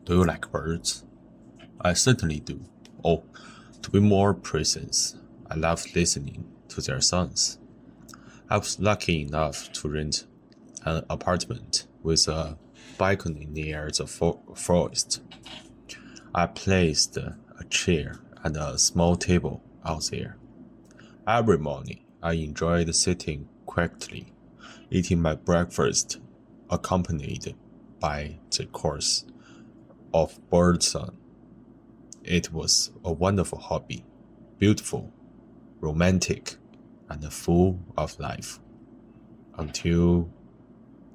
Do you like birds? I certainly do. Oh, to be more precise, I love listening to their songs. I was lucky enough to rent an apartment with a balcony near the forest. I placed a chair and a small table out there. Every morning, I enjoyed sitting quietly, eating my breakfast, accompanied by the chorus of birdsong. It was a wonderful hobby, beautiful, romantic, and full of life. Until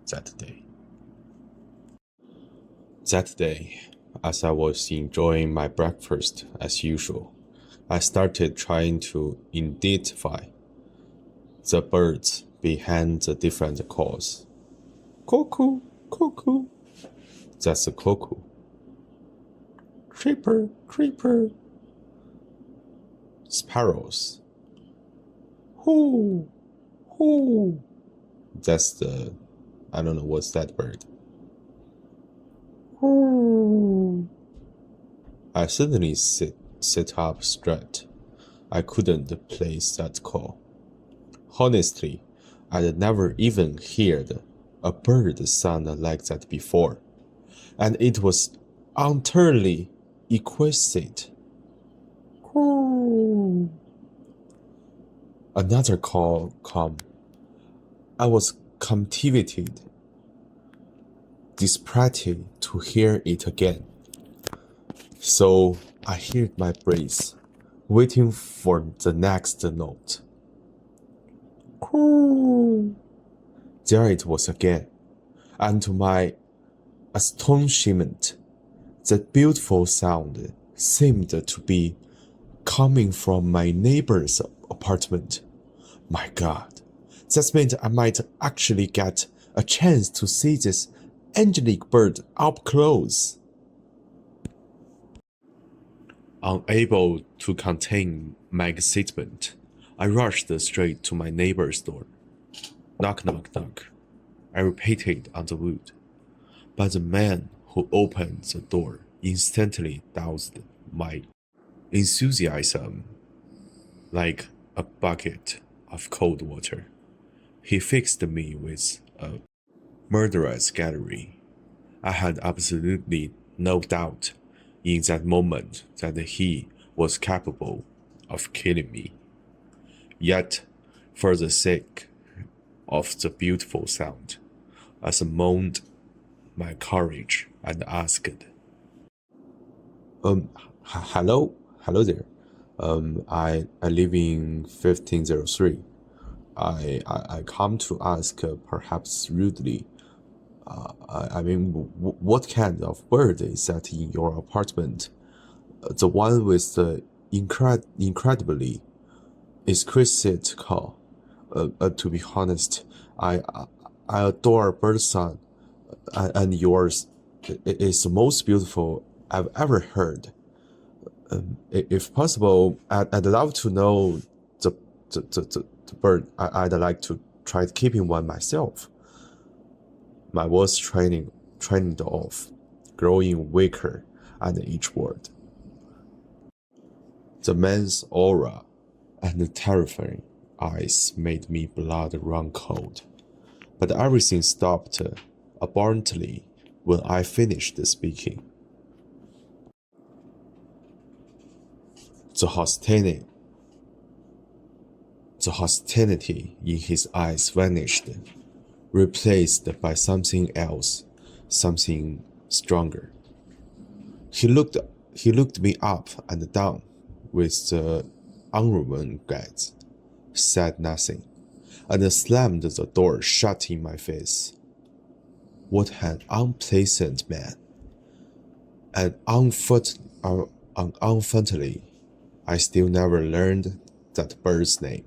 that day. That day, as I was enjoying my breakfast as usual, I started trying to identify the birds behind the different calls. Cuckoo, cuckoo. That's a cuckoo. Creeper, creeper. Sparrows. Hoo, hoo. That's the, I don't know what's that bird. Hoo. I suddenly sit up straight. I couldn't place that call. Honestly, I'd never even heard a bird sound like that before, and it was utterly exquisite. Another call come. I was captivated, desperate to hear it again. So I held my breath, waiting for the next note. There it was again, and to my astonishment, the beautiful sound seemed to be coming from my neighbor's apartment. My God, that meant I might actually get a chance to see this angelic bird up close. Unable to contain my excitement, I rushed straight to my neighbor's door. Knock, knock, knock. I repeated on the wood. But the man who opened the door instantly doused my enthusiasm like a bucket of cold water. He fixed me with a murderous gallery. I had absolutely no doubt in that moment that he was capable of killing me. Yet, for the sake of the beautiful sound, I summoned my courage and asked, hello there. I live in 1503. I come to ask, perhaps rudely, what kind of bird is that in your apartment? The one with the incredibly exquisite call. To be honest, I adore birdsong, and yours is the most beautiful I've ever heard. If possible, I'd love to know the bird. I'd like to try keeping one myself. My voice trained off, growing weaker at each word. The man's aura and terrifying eyes made me blood run cold. But everything stopped abruptly when I finished speaking. The hostility in his eyes vanished, replaced by something else, something stronger. He looked me up and down with the unremoved gaze, said nothing, and slammed the door shut in my face. What an unpleasant man! And unfortunately, I still never learned that bird's name.